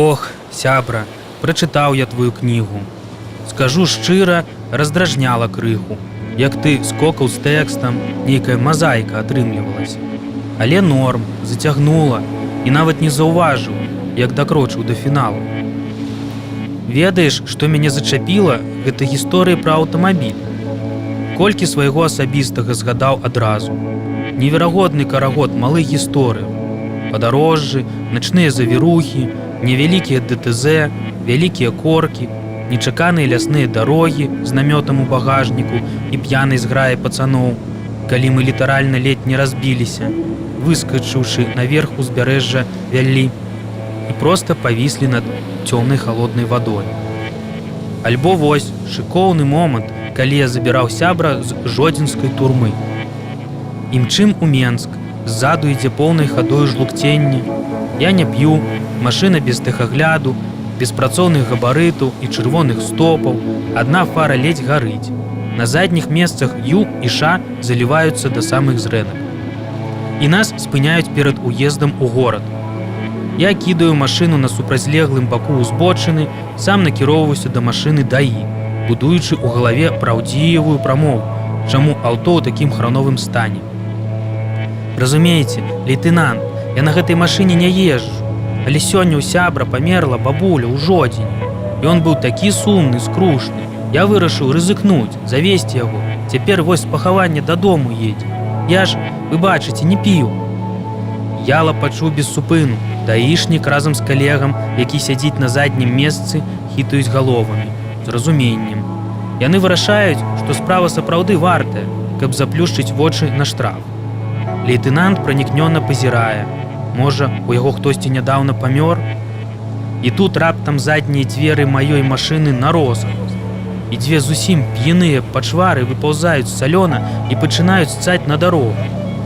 Ох, сябра, прачытаў я твою кнігу. Скажу шчыра, раздражняла крыху, як ты скокаў з тэкстам, нейкая мазаіка атрымлівалася. Але норм, зацягнула і нават не заўважыў, як дакрочыў да фіналу. Ведаеш, што мяне зачапіла, гэта гісторыя пра аўтамабіль. Колькі свайго асабістага згадаў адразу. Неверагодны карагод малых гісторыяў. Падарожжы, начныя завірухі, невялікія ДТЗ, вялікія коркі, нечаканыя лясныя дарогі з намётам у багажніку і п'янай зграі пацаноў, калі мы літаральна ледь не разбіліся, выскачыўшы наверх узбярэжжа Вяллі і проста павіслі над цёмнай халоднай вадой. Альбо вось шыкоўны момант, калі я забіраў сябра з жодзінскай турмы. Імчым у Менск, ззаду ідзе поўнай хадою жлукценне. Я не п'ю, машына без тэхагляду, без працоўных габарытаў і чырвоных стопаў, адна фара ледзь гарыць. На задніх месцах Ю і Ша заліваюцца да самых зрэнак. І нас спыняюць перад уездам у горад. Я кідаю машыну на супрацьлеглым баку узбочыны, сам накіроўваюся да машыны ДАІ, будуючы ў галаве праўдзівую прамову, чаму аўто ў такім храновым стане. Разумееце, лейтенант, я на гэтай машыне не езджу, але сёння ў сябра памерла бабуля ў жодзені. Ён быў такі сумны, скрушны. Я вырашыў рызыкнуць, завесці яго. Цяпер вось з пахавання дадому едзе. Я ж, вы бачыце, не піў. Я лапачу без супыну. Даішнік разам з калегам, які сядзіць на заднім месцы, хітаюць галовамі, з разуменнем. Яны вырашаюць, што справа сапраўды вартая, каб заплюшчыць вочы на штраф. Лейтенант пранікнёна пазірае. Можа, у яго хтосьці нядаўна памёр? І тут раптам заднія дзверы маёй машыны на розгалас. І дзве зусім п'яныя пачвары выпаўзаюць з салёна і пачынаюць сцаць на дарогу,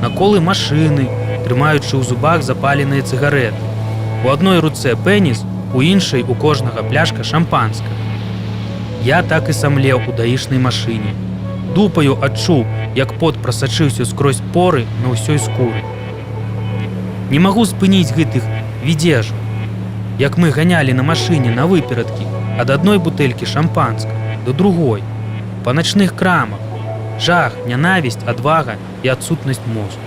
на колы машыны, трымаючы ў зубах запаленыя цыгарэты. У адной руцэ пэніс, у іншай у кожнага пляшка шампанскага. Я так і самлеў у даішнай машыне. Дупаю адчуў, як пот прасачыўся скрозь поры на ўсёй скуры. Не магу спыніць гэтых відзежаў, як мы ганялі на машыне на выперадкі ад адной бутэлькі шампанскага до другой, па начных крамах. Жах, нянавісць, адвага і адсутнасць мозгу.